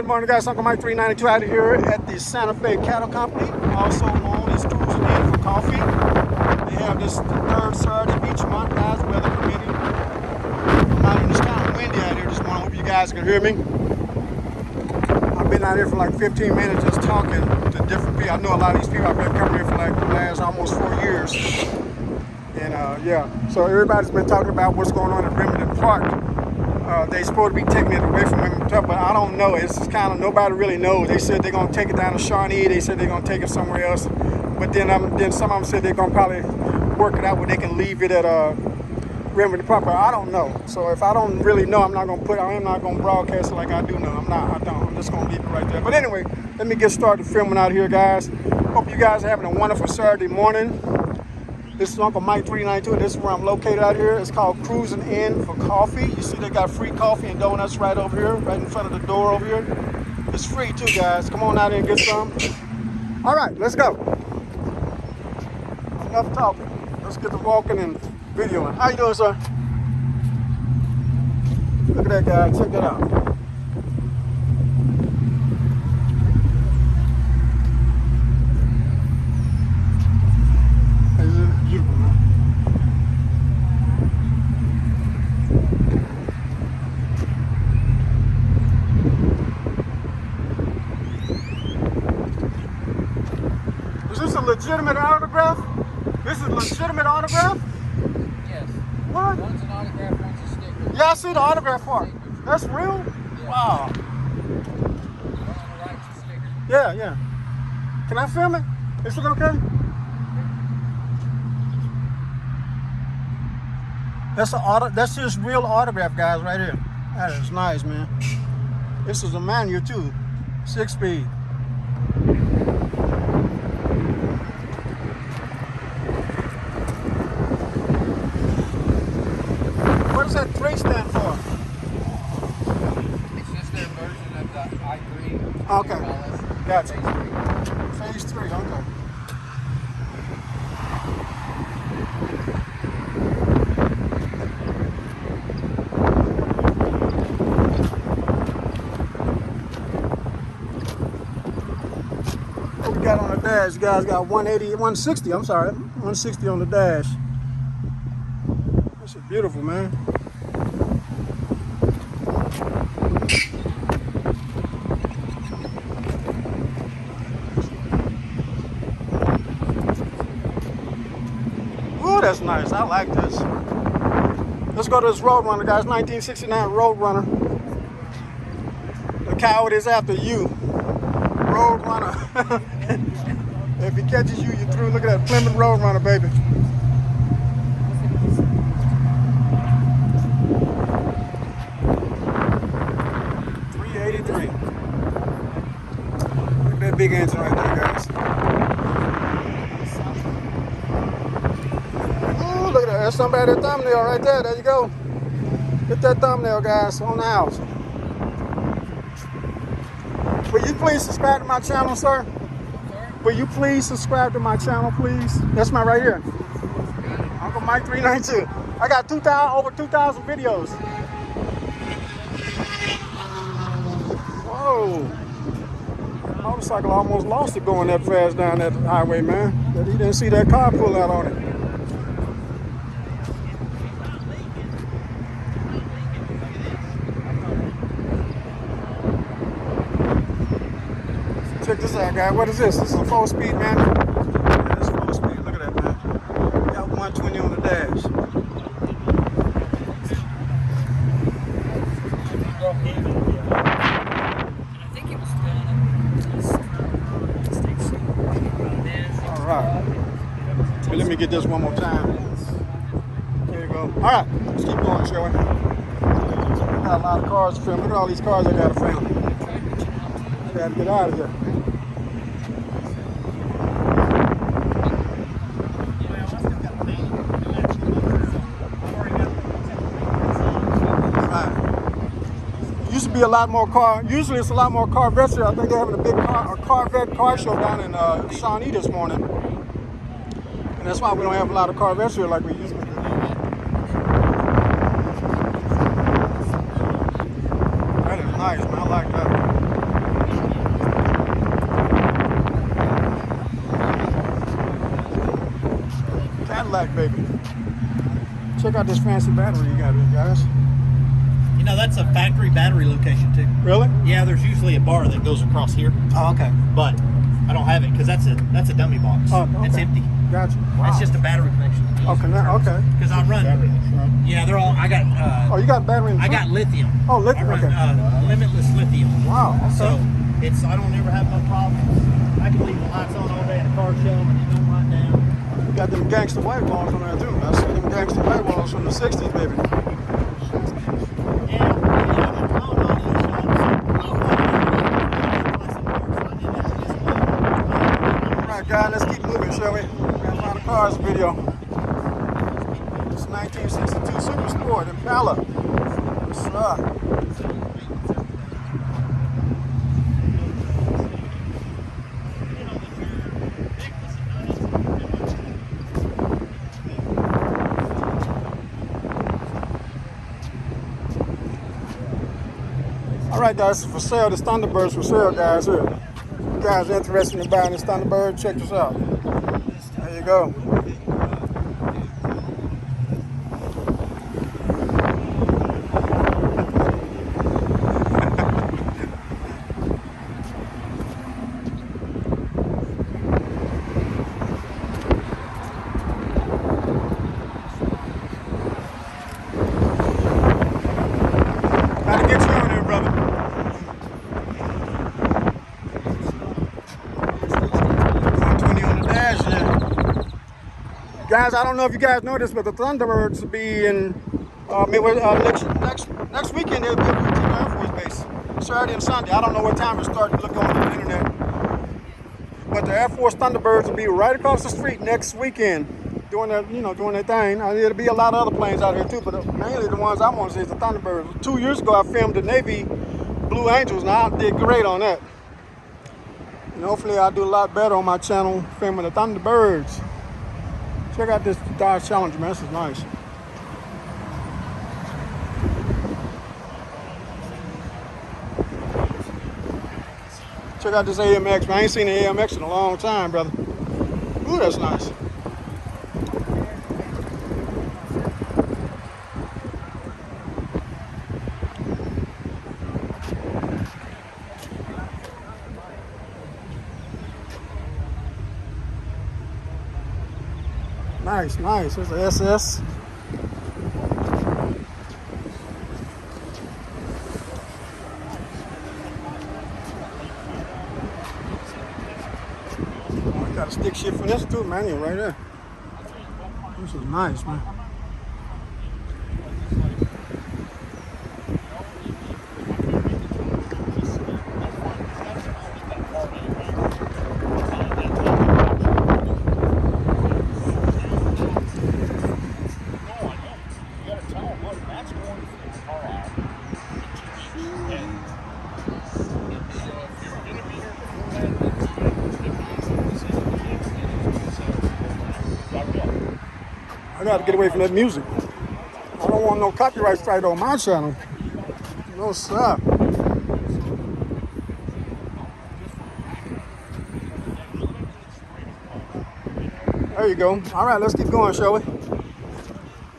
morning, guys. Uncle Mike 392 out here at the Santa Fe Cattle Company, also known as Cruising In for Coffee. They have this third Saturday of each month, guys, weather permitting. It's kind of windy out here this morning. I hope you guys can hear me. I've been out here for like 15 minutes just talking to different people. I know a lot of these people. I've been coming here for like the last almost 4 years. And yeah, so everybody's been talking about what's going on at Remington Park. They supposed to be taking it away from Remington Park, but I don't know. It's just kind of, nobody really knows. They said they're going to take it down to Shawnee. They said they're going to take it somewhere else. But then some of them said they're going to probably work it out where they can leave it at Remington Park, but I don't know. So if I don't really know, I'm not going to broadcast it like I do know. I'm just going to leave it right there. But anyway, let me get started filming out here, guys. Hope you guys are having a wonderful Saturday morning. This is Uncle Mike 392, and this is where I'm located out here. It's called Cruising In for Coffee. You see they got free coffee and donuts right over here, right in front of the door over here. It's free too, guys. Come on out here and get some. All right, let's go. Enough talking. Let's get to walking and videoing. How you doing, sir? Look at that guy. Check that out. Beautiful, man. Is this a legitimate autograph? This is a legitimate autograph? Yes. What? One's an autograph, one's a sticker. Yeah, I see the autograph part. That's real? Yeah. Wow. One on the right's a sticker. Yeah, yeah. Can I film it? Is it okay? That's just real autograph, guys, right here. That is nice, man. This is a manual too, 6-speed. What does that 3 stand for? It's just their version of the I3. Okay, gotcha. Phase 3, okay. What we got on the dash? You guys got 160, I'm sorry, 160 on the dash. This is beautiful, man. Ooh, that's nice. I like this. Let's go to this Roadrunner, guys. 1969 Roadrunner. The coward is after you. Roadrunner. If he catches you, you're through. Look at that Plymouth Roadrunner, baby. $383. Look at that big engine right there, guys. Ooh, look at that. That's somebody that thumbnail right there. There you go. Get that thumbnail, guys, on the house. Will you please subscribe to my channel, sir? Will you please subscribe to my channel, please? That's my right here. Uncle Mike 392. I got over 2,000 videos. Whoa. Motorcycle almost lost it going that fast down that highway, man. But he didn't see that car pull out on it. Check this out, guys. What is this? This is a 4-speed manual. Yeah, it's 4-speed. Look at that, man. Got 120 on the dash. I think it was All right. But let me get this one more time. There you go. All right. Let's keep going, shall we? Got a lot of cars to film. Look at all these cars I got to film. Got to get out of here. Used to be a lot more car. Usually it's a lot more Corvettes here. I think they're having a big Corvette car show down in Shawnee this morning, and that's why we don't have a lot of Corvettes here like we used to. That is nice, man. I like that. Cadillac, baby. Check out this fancy battery you got here, guys. You know, that's a factory battery location too. Really? Yeah, there's usually a bar that goes across here, Oh, okay. but I don't have it because that's a dummy box. Oh, okay. It's empty. Gotcha. Wow. That's just a battery connection. Okay, now, okay. Because I run. Yeah, they're all. I got. Oh, you got battery in the I front? got lithium. Oh, lithium, I run, okay. limitless lithium. Wow, okay. So it's I don't ever have no problems. I can leave the lights on all day in a car show and it don't light down. You got them gangster white walls on there too. I see them gangster white walls from the 60s, baby. Alright guys, let's keep moving, shall we? Got a lot of cars video. It's 1962 Super Sport Impala. What's up? Alright guys, for sale, this Thunderbird's for sale, guys. Here. You guys interested in buying this Thunderbird? Check this out. There you go. Gotta get you on here, brother. On the dash, yeah. Guys, I don't know if you guys know this, but the Thunderbirds will be in next weekend. They'll be at the Air Force Base, Saturday and Sunday. I don't know what time it starts. Look on the internet. But the Air Force Thunderbirds will be right across the street next weekend, doing their thing. There'll be a lot of other planes out here too, but mainly the ones I want to see is the Thunderbirds. 2 years ago, I filmed the Navy Blue Angels, and I did great on that. And hopefully I'll do a lot better on my channel filming the Thunderbirds. Check out this Dodge Challenger, man. This is nice. Check out this AMX, man. I ain't seen an AMX in a long time, brother. Ooh, that's nice. Nice, nice. There's the SS. Oh, you got a stick shift for this too, man. You're right there. This is nice, man. I gotta get away from that music. I don't want no copyright strike on my channel. No sir. There you go. All right, let's keep going, shall we?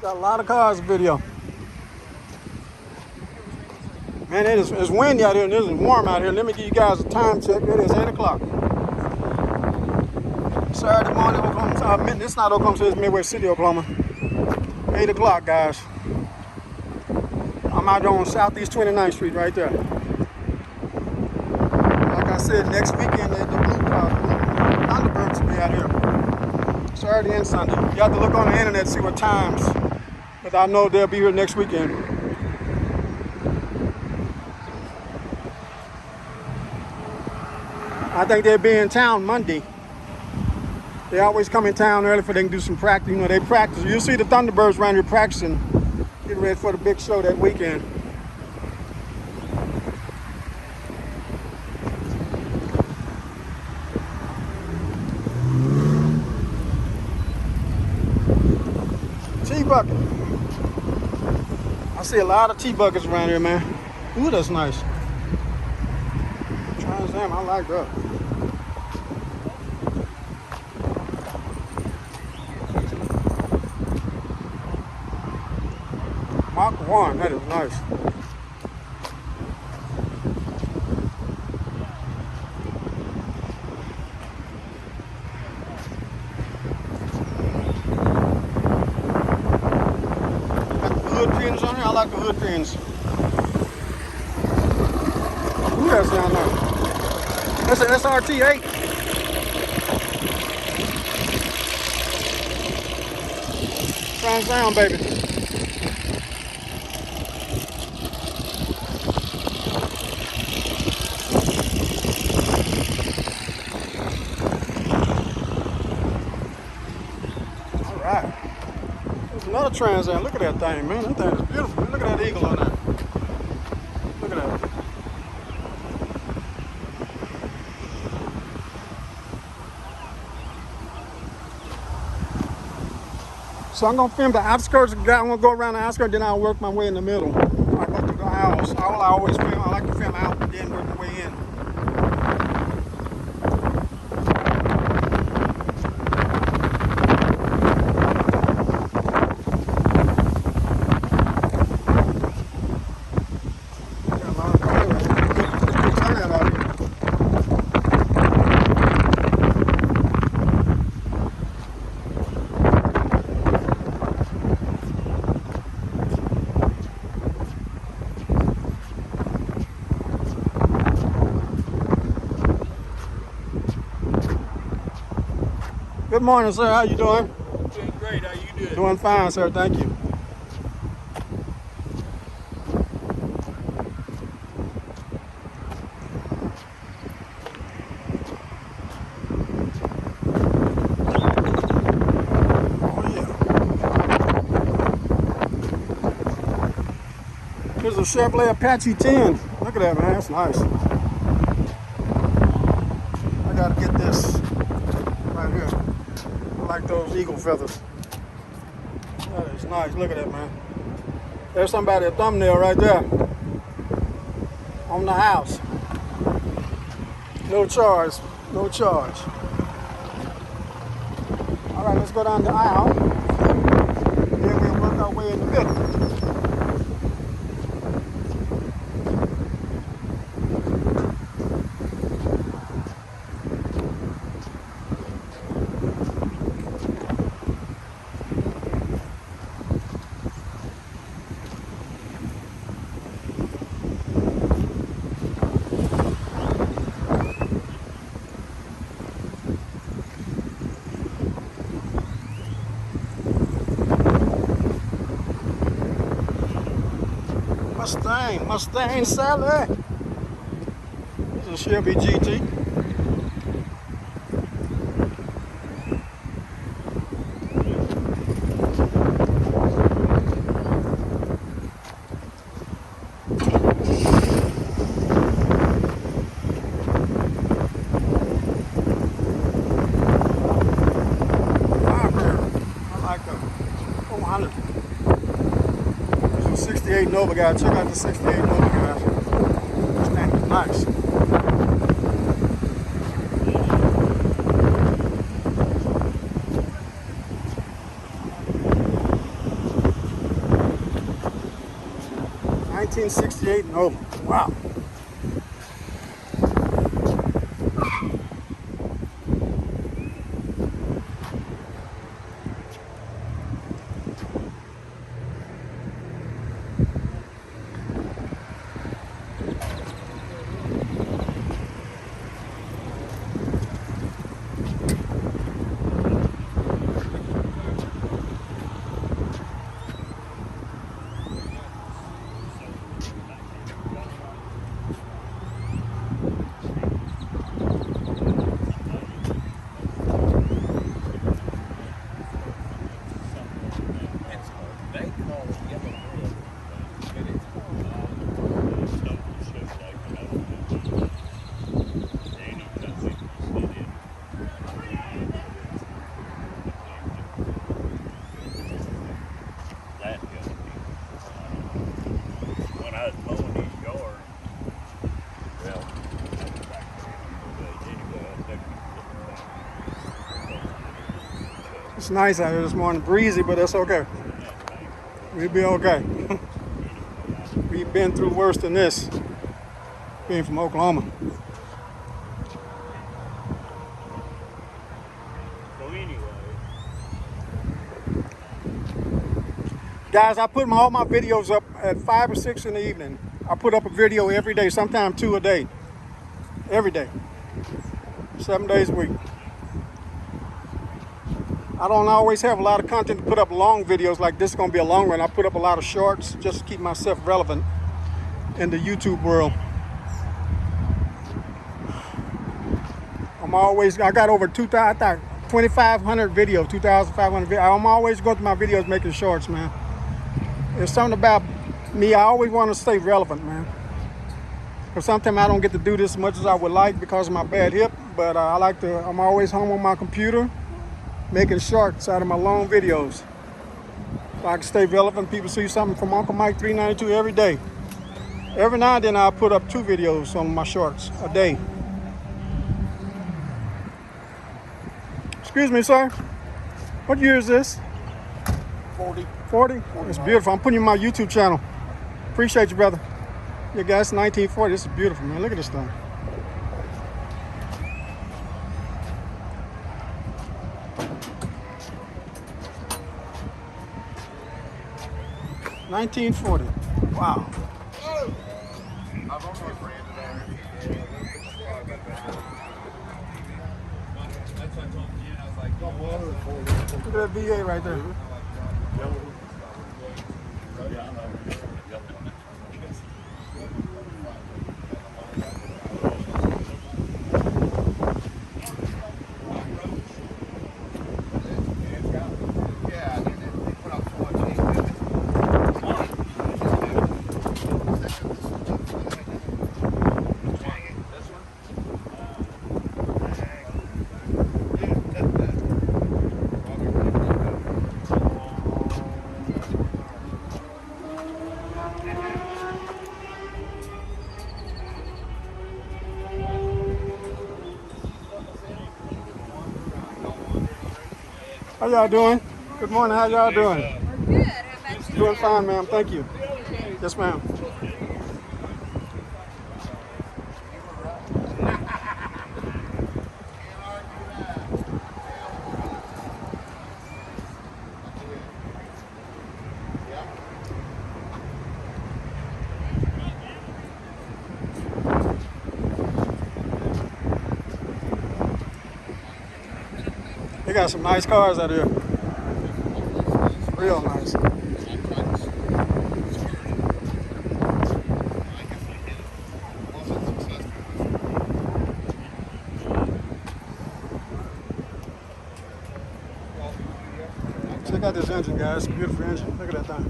Got a lot of cars video. Man, it's windy out here and it's warm out here. Let me give you guys a time check. It is 8 o'clock. Saturday morning, Oklahoma. It's not Oklahoma City, it's Midway City, Oklahoma. 8 o'clock, guys. I'm out there on Southeast 29th Street right there. Like I said, next weekend, the Blue Thunderbirds will be out here. Saturday and Sunday. You have to look on the internet to see what times. But I know they'll be here next weekend. I think they'll be in town Monday. They always come in town early for they can do some practice. You know, they practice. You'll see the Thunderbirds around here practicing, getting ready for the big show that weekend. T-Bucket. I see a lot of T-Buckets around here, man. Ooh, that's nice. Trans Am, I like that. Mark 1. That is nice. Got the hood pins on here. I like the hood pins. Who that's down there? That's an SRT8. Trans down, baby. All right. There's another Trans Am. Look at that thing, man. That thing is beautiful. Look at that eagle on there. Look at that. So I'm gonna film the outskirts. I'm gonna go around the outskirts, then I'll work my way in the middle. I go through the aisles. I always film. I like to film out and then work my way in. Got a lot of cars. Good turnout out here. Good morning, sir. How you doing? Doing great. How you doing? Doing fine, sir. Thank you. Oh yeah. Here's a Chevrolet Apache 10. Look at that, man. That's nice. I gotta get this right here. I like those eagle feathers. That is nice. Look at that, man. There's somebody a thumbnail right there on the house. No charge. No charge. All right, let's go down the aisle. Then we'll work our way in the middle. Mustang Sally. This is a Chevy GT. I like a 400. 68 Nova guy. Check out the 68 Nova guy. This thing is nice. '68 Nova. Wow. It's nice out here this morning, breezy, but that's okay. We'll be okay. been through worse than this, being from Oklahoma. So anyway, Guys, I put all my videos up at 5 or 6 in the evening. I put up a video every day, sometimes 2 a day. Every day. 7 days a week. I don't always have a lot of content to put up long videos like this is going to be a long one. I put up a lot of shorts just to keep myself relevant in the YouTube world. I got over 2,500 videos, 2,500 videos. I'm always going through my videos making shorts, man. There's something about me, I always want to stay relevant, man. Because sometimes I don't get to do this as much as I would like because of my bad hip, but I'm always home on my computer making shorts out of my long videos. So I can stay relevant. People see something from Uncle Mike 392 every day. Every now and then I'll put up 2 videos on my shorts a day. Excuse me, sir. What year is this? 40. 40? It's beautiful. I'm putting you on my YouTube channel. Appreciate you, brother. Yeah, guys, 1940. This is beautiful, man. Look at this thing. $19.40. Wow. Look at that VA right there. How y'all doing? Good morning. How y'all doing? Good. How about you? Doing fine, ma'am. Thank you. Yes, ma'am. They got some nice cars out here. Real nice. Check out this engine, guys. Beautiful engine. Look at that thing.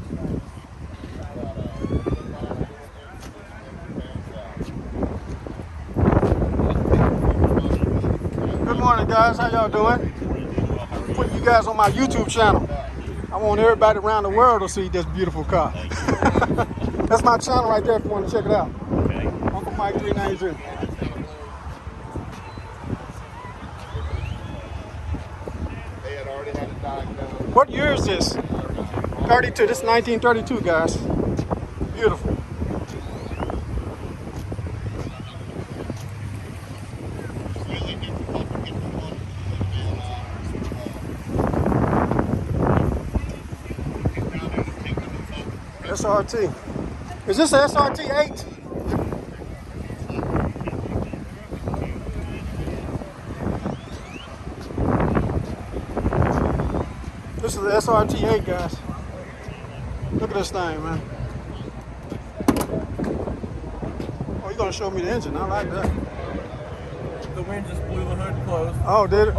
Good morning, guys. How y'all doing? I'm putting you guys on my YouTube channel. I want everybody around the world to see this beautiful car. That's my channel right there if you want to check it out. okay. Uncle Mike 392. They had already had it diagnosed. What year is this? 32. This is 1932, guys. Beautiful. SRT. Is this an SRT 8? This is the SRT 8, guys. Look at this thing, man. Oh, you're gonna show me the engine. I like that. The wind just blew the hood closed. Oh, did it?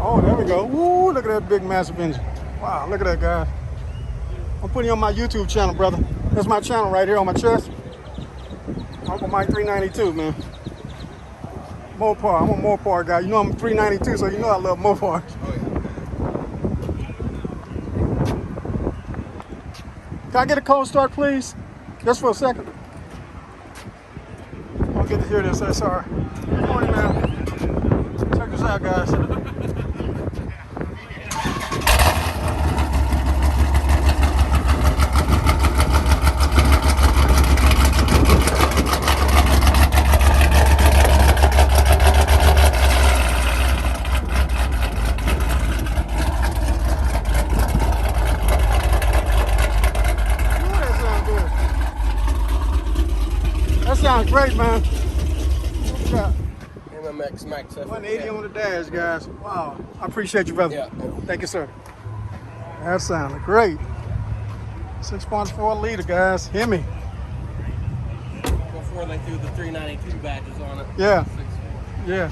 Oh, there we go. Woo, look at that big, massive engine. Wow, look at that, guy. I'm putting you on my YouTube channel, brother. That's my channel right here on my chest. Uncle Mike 392, man. Mopar. I'm a Mopar guy. You know I'm 392, so you know I love Mopars. Can I get a cold start, please? Just for a second. I'll get to hear this SR. Good morning, man. Check this out, guys. Max F. 180 on the dash, guys. Wow. I appreciate you, brother. Yeah. Thank you, sir. That sounded great. 6.4 liter, guys. Hear me. Before they threw the 392 badges on it. Yeah. Yeah.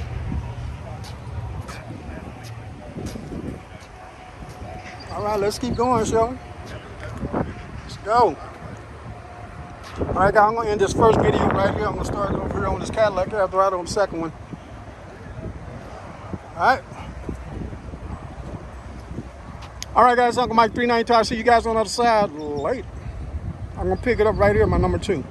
All right, let's keep going, shall we? Let's go. All right, guys, I'm going to end this first video right here. I'm going to start over here on this Cadillac after I on the second one. All right. All right, guys, Uncle Mike 392. I'll see you guys on the other side later. I'm going to pick it up right here, my number 2.